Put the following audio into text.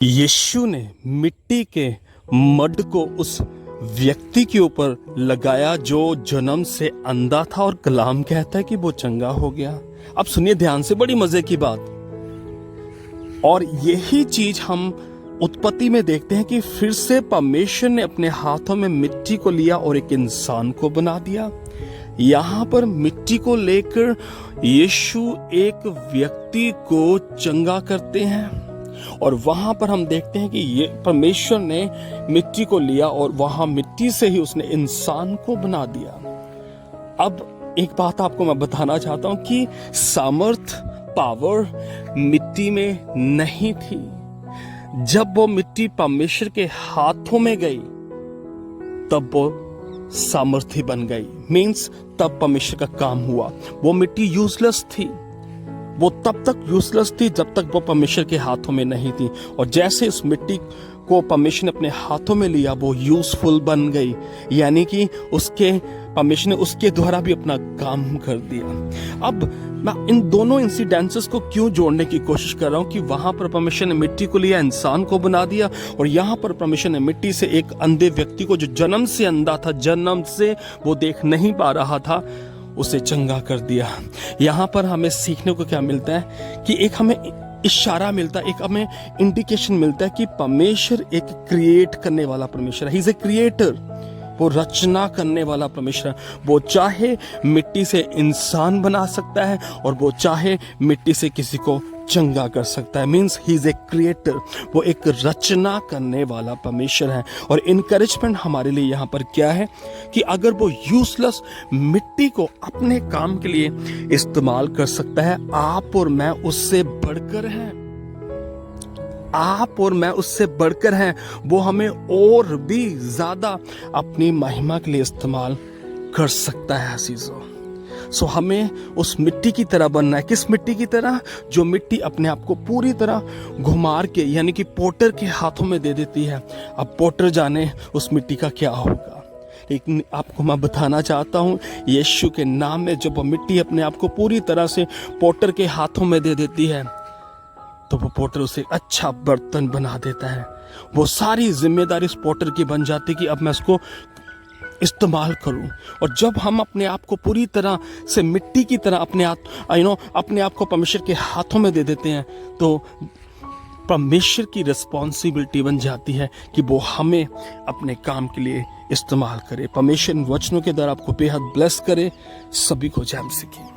यीशु ने मिट्टी के मड को उस व्यक्ति के ऊपर लगाया जो जन्म से अंधा था, और कलाम कहता है कि वो चंगा हो गया। अब सुनिए ध्यान से, बड़ी मजे की बात। और यही चीज हम उत्पत्ति में देखते हैं कि फिर से परमेश्वर ने अपने हाथों में मिट्टी को लिया और एक इंसान को बना दिया। यहां पर मिट्टी को लेकर यीशु एक व्यक्ति को चंगा करते हैं, और वहां पर हम देखते हैं कि ये परमेश्वर ने मिट्टी को लिया और वहां मिट्टी से ही उसने इंसान को बना दिया। अब एक बात आपको मैं बताना चाहता हूं कि सामर्थ, पावर मिट्टी में नहीं थी। जब वो मिट्टी परमेश्वर के हाथों में गई तब वो सामर्थ्य बन गई। मीन्स तब परमेश्वर का काम हुआ। वो मिट्टी यूजलेस थी, वो तब तक यूजलेस थी जब तक वो परमेश्वर के हाथों में नहीं थी, और जैसे इस मिट्टी को परमेश्वर ने अपने हाथों में लिया वो यूजफुल बन गई। यानी कि परमेश्वर ने उसके द्वारा भी अपना काम कर दिया। अब मैं इन दोनों इंसिडेंसेस को क्यों जोड़ने की कोशिश कर रहा हूं कि वहां पर परमेश्वर ने मिट्टी को लिया, इंसान को बना दिया, और यहां पर परमेश्वर ने मिट्टी से एक अंधे व्यक्ति को, जो जन्म से अंधा था, जन्म से वो देख नहीं पा रहा था, उसे चंगा कर दिया। यहां पर हमें सीखने को क्या मिलता है कि एक हमें इशारा मिलता है, एक हमें इंडिकेशन मिलता है कि परमेश्वर एक क्रिएट करने वाला परमेश्वर है। He is a creator. वो रचना करने वाला परमेश्वर है। वो चाहे मिट्टी से इंसान बना सकता है और वो चाहे मिट्टी से किसी को चंगा कर सकता है। Means he is a creator. वो एक रचना करने वाला परमेश्वर है। और इनकरेजमेंट हमारे लिए यहाँ पर क्या है कि अगर वो यूजलेस मिट्टी को अपने काम के लिए इस्तेमाल कर सकता है, आप और मैं उससे बढ़कर हैं। आप और मैं उससे बढ़कर हैं। वो हमें और भी ज्यादा अपनी महिमा के लिए इस्तेमाल कर सकता है अजीजों। सो हमें उस मिट्टी की तरह बनना है। किस मिट्टी की तरह? जो मिट्टी अपने आप को पूरी तरह घुमार के, यानी कि पोटर के हाथों में दे देती है। अब पोटर जाने उस मिट्टी का क्या होगा, लेकिन आपको मैं बताना चाहता हूं, यीशु के नाम में जब वो मिट्टी अपने आप को पूरी तरह से पोटर के हाथों में दे देती है तो वो पोटर उसे अच्छा बर्तन बना देता है। वो सारी जिम्मेदारी उस पोटर की बन जाती कि अब मैं इसको इस्तेमाल करूं। और जब हम अपने आप को पूरी तरह से मिट्टी की तरह अपने आप को परमेश्वर के हाथों में दे देते हैं तो परमेश्वर की रिस्पॉन्सिबिलिटी बन जाती है कि वो हमें अपने काम के लिए इस्तेमाल करे। परमेश्वर इन वचनों के द्वारा आपको बेहद ब्लेस करे। सभी को जय मसीह की।